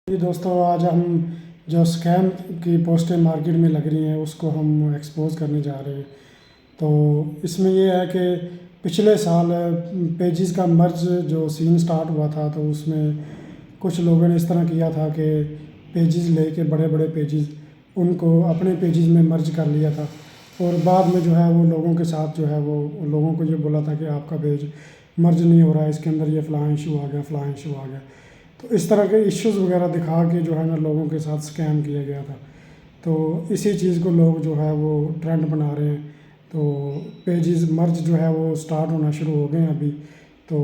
جی دوستوں، آج ہم جو اسکیم کی پوسٹیں مارکیٹ میں لگ رہی ہیں اس کو ہم ایکسپوز کرنے جا رہے ہیں۔ تو اس میں یہ ہے کہ پچھلے سال پیجز کا مرج جو سین سٹارٹ ہوا تھا تو اس میں کچھ لوگوں نے اس طرح کیا تھا کہ پیجز لے کے بڑے بڑے پیجز ان کو اپنے پیجز میں مرج کر لیا تھا، اور بعد میں جو ہے وہ لوگوں کے ساتھ جو ہے وہ لوگوں کو یہ بولا تھا کہ آپ کا پیج مرج نہیں ہو رہا ہے، اس کے اندر یہ فلاں ایشو آ گیا، فلاں ایشو آ گیا۔ تو اس طرح کے ایشوز وغیرہ دکھا کے جو ہے نا لوگوں کے ساتھ اسکیم کیا گیا تھا۔ تو اسی چیز کو لوگ جو ہے وہ ٹرینڈ بنا رہے ہیں۔ تو پیجز مرج جو ہے وہ سٹارٹ ہونا شروع ہو گئے ہیں ابھی، تو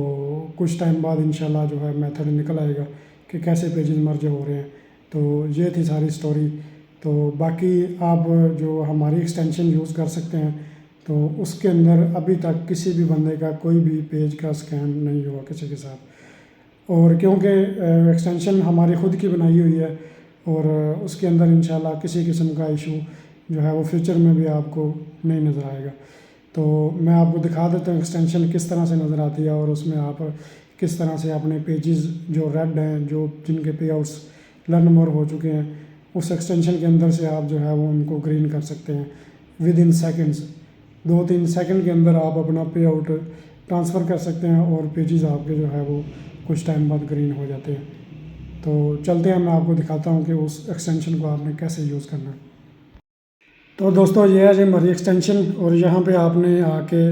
کچھ ٹائم بعد انشاءاللہ جو ہے میتھڈ نکل آئے گا کہ کیسے پیجز مرج ہو رہے ہیں۔ تو یہ تھی ساری سٹوری۔ تو باقی آپ جو ہماری ایکسٹینشن یوز کر سکتے ہیں، تو اس کے اندر ابھی تک کسی بھی بندے کا کوئی بھی پیج کا اسکیم نہیں ہوا کسی کے ساتھ، اور کیونکہ ایکسٹینشن ہماری خود کی بنائی ہوئی ہے، اور اس کے اندر انشاءاللہ کسی قسم کا ایشو جو ہے وہ فیوچر میں بھی آپ کو نہیں نظر آئے گا۔ تو میں آپ کو دکھا دیتا ہوں ایکسٹینشن کس طرح سے نظر آتی ہے، اور اس میں آپ کس طرح سے اپنے پیجز جو ریڈ ہیں، جو جن کے پے آؤٹس لرن مور ہو چکے ہیں، اس ایکسٹینشن کے اندر سے آپ جو ہے وہ ان کو گرین کر سکتے ہیں ود ان سیکنڈز۔ 2-3 سیکنڈ کے اندر آپ اپنا پے آؤٹ ٹرانسفر کر سکتے ہیں، اور پیجز آپ کے جو ہے وہ کچھ ٹائم بعد گرین ہو جاتے ہیں۔ تو چلتے ہیں، میں آپ کو دکھاتا ہوں کہ اس ایکسٹینشن کو آپ نے کیسے یوز کرنا ہے۔ تو دوستو، یہ ہے جی ہماری ایکسٹینشن، اور یہاں پہ آپ نے آ کے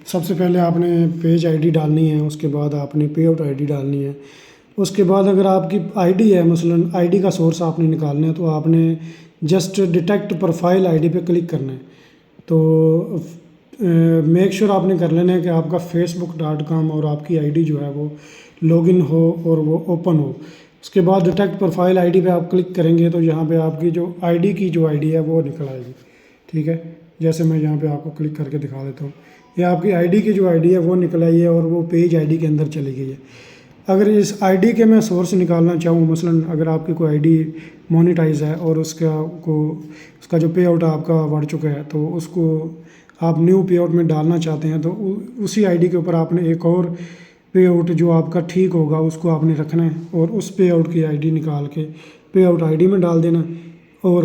سب سے پہلے آپ نے پیج آئی ڈی ڈالنی ہے، اس کے بعد آپ نے پے آؤٹ آئی ڈی ڈالنی ہے۔ اس کے بعد اگر آپ کی آئی ڈی ہے، مثلاً آئی ڈی کا سورس آپ نے نکالنا ہے، تو آپ نے just detect profile I D پہ کلک کرنا ہے۔ تو میک شور آپ نے کر لینا ہے کہ آپ کا facebook.com اور آپ کی آئی ڈی جو ہے وہ لاگ ان ہو اور وہ اوپن ہو۔ اس کے بعد ڈیٹیکٹ پروفائل آئی ڈی پہ آپ کلک کریں گے تو یہاں پہ آپ کی جو آئی ڈی کی جو آئی ڈی ہے وہ نکل آئے گی، ٹھیک ہے۔ جیسے میں یہاں پہ آپ کو کلک کر کے دکھا دیتا ہوں، یہ آپ کی آئی ڈی کی جو آئی ڈی ہے وہ نکل آئی ہے، اور وہ پیج آئی ڈی کے اندر چلی گئی ہے۔ اگر اس آئی ڈی کے میں سورس نکالنا چاہوں، مثلاً اگر آپ کی کوئی آئی ڈی مونیٹائز ہے اور اس کا جو پے آؤٹ آپ کا بڑھ چکا ہے، تو اس کو آپ نیو پے آؤٹ میں ڈالنا چاہتے ہیں، تو اسی آئی ڈی کے اوپر آپ نے ایک اور پے آؤٹ جو آپ کا ٹھیک ہوگا اس کو آپ نے رکھنا ہے، اور اس پے آؤٹ کی آئی ڈی نکال کے پے آؤٹ آئی ڈی میں ڈال دینا، اور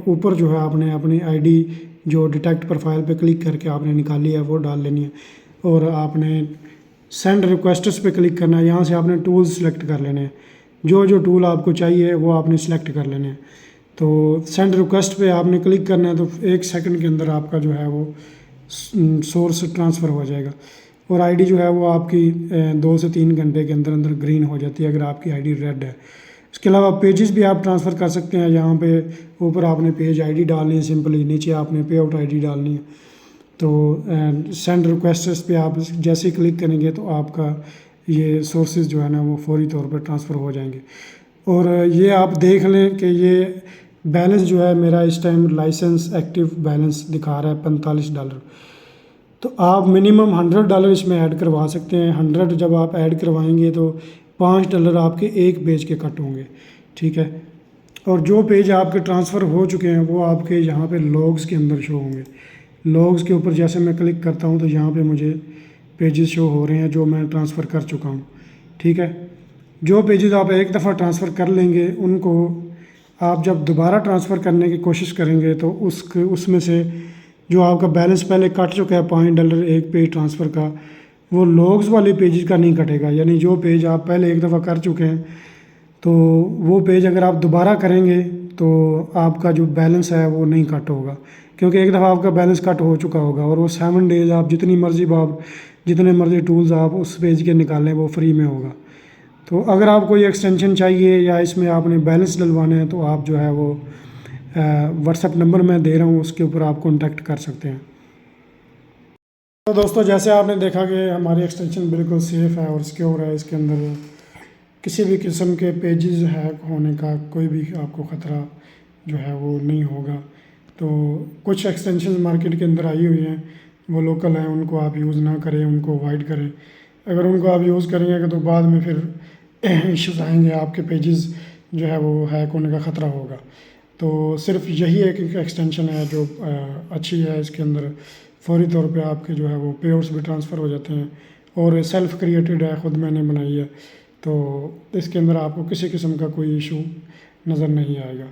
اوپر جو ہے آپ نے اپنی آئی ڈی جو ڈیٹیکٹ پروفائل پہ کلک کر کے آپ نے نکالی ہے وہ ڈال لینی ہے، اور آپ نے سینڈ ریکویسٹس پہ کلک کرنا ہے۔ یہاں سے آپ نے ٹولز سلیکٹ کر لینے ہیں، جو ٹول آپ کو چاہیے وہ آپ نے سلیکٹ کر لینے ہیں۔ تو سینڈ ریکویسٹ پہ آپ نے کلک کرنا ہے، تو 1 سیکنڈ کے اندر آپ کا جو ہے وہ سورس ٹرانسفر ہو جائے گا، اور آئی ڈی جو ہے وہ آپ کی 2 سے 3 گھنٹے کے اندر اندر گرین ہو جاتی ہے اگر آپ کی آئی ڈی ریڈ ہے۔ اس کے علاوہ پیجز بھی آپ ٹرانسفر کر سکتے ہیں۔ یہاں پہ اوپر آپ نے پیج آئی ڈی ڈالنی ہے سمپلی، نیچے آپ نے پے آؤٹ آئی ڈی ڈالنی ہے۔ تو سینڈ ریکویسٹس پہ آپ جیسے ہی کلک کریں گے تو آپ کا یہ سورسز جو ہے نا وہ فوری طور پر ٹرانسفر ہو جائیں گے۔ اور یہ آپ دیکھ لیں کہ یہ بیلنس جو ہے میرا اس ٹائم لائسنس ایکٹیو بیلنس دکھا رہا ہے $45۔ تو آپ منیمم $100 اس میں ایڈ کروا سکتے ہیں۔ 100 جب آپ ایڈ کروائیں گے تو $5 آپ کے ایک پیج کے کٹ ہوں گے، ٹھیک ہے۔ اور جو پیج آپ کے ٹرانسفر ہو چکے ہیں وہ آپ کے یہاں پہ لاگز کے اندر شو ہوں گے۔ لاگز کے اوپر جیسے میں کلک کرتا ہوں تو یہاں پہ مجھے پیجز شو ہو رہے ہیں جو میں ٹرانسفر کر چکا ہوں، ٹھیک ہے۔ جو پیجز آپ ایک دفعہ ٹرانسفر کر لیں گے، ان کو آپ جب دوبارہ ٹرانسفر کرنے کی کوشش کریں گے تو اس میں سے جو آپ کا بیلنس پہلے کٹ چکا ہے $5 ایک پیج ٹرانسفر کا، وہ لاگز والے پیجز کا نہیں کٹے گا۔ یعنی جو پیج آپ پہلے ایک دفعہ کر چکے ہیں، تو وہ پیج اگر آپ دوبارہ کریں گے تو آپ کا جو بیلنس ہے وہ نہیں کٹ ہوگا، کیونکہ ایک دفعہ آپ کا بیلنس کٹ ہو چکا ہوگا، اور وہ 7 ڈیز آپ جتنے مرضی ٹولز آپ اس پیج کے نکالیں وہ فری میں ہوگا۔ تو اگر آپ کوئی ایکسٹینشن چاہیے یا اس میں آپ نے بیلنس ڈلوانا ہے تو آپ جو ہے وہ واٹس ایپ نمبر میں دے رہا ہوں، اس کے اوپر آپ کانٹیکٹ کر سکتے ہیں۔ تو دوستو، جیسے آپ نے دیکھا کہ ہماری ایکسٹینشن بالکل سیف ہے اور سیکیور ہے، اس کے اندر کسی بھی قسم کے پیجز ہیک ہونے کا کوئی بھی آپ کو خطرہ جو ہے وہ نہیں ہوگا۔ تو کچھ ایکسٹینشن مارکیٹ کے اندر آئی ہوئی ہیں، وہ لوکل ہیں، ان کو آپ یوز نہ کریں، ان کو اوائڈ کریں۔ اگر ان کو آپ یوز کریں گے تو بعد میں پھر ایشوز آئیں گے، آپ کے پیجز جو ہے وہ ہیک ہونے کا خطرہ ہوگا۔ تو صرف یہی ایک ایکسٹینشن ہے جو اچھی ہے، اس کے اندر فوری طور پہ آپ کے جو ہے وہ پے آؤٹس بھی ٹرانسفر ہو جاتے ہیں، اور سیلف کریٹڈ ہے، خود میں نے بنائی ہے۔ تو اس کے اندر آپ کو کسی قسم کا کوئی ایشو نظر نہیں آئے گا.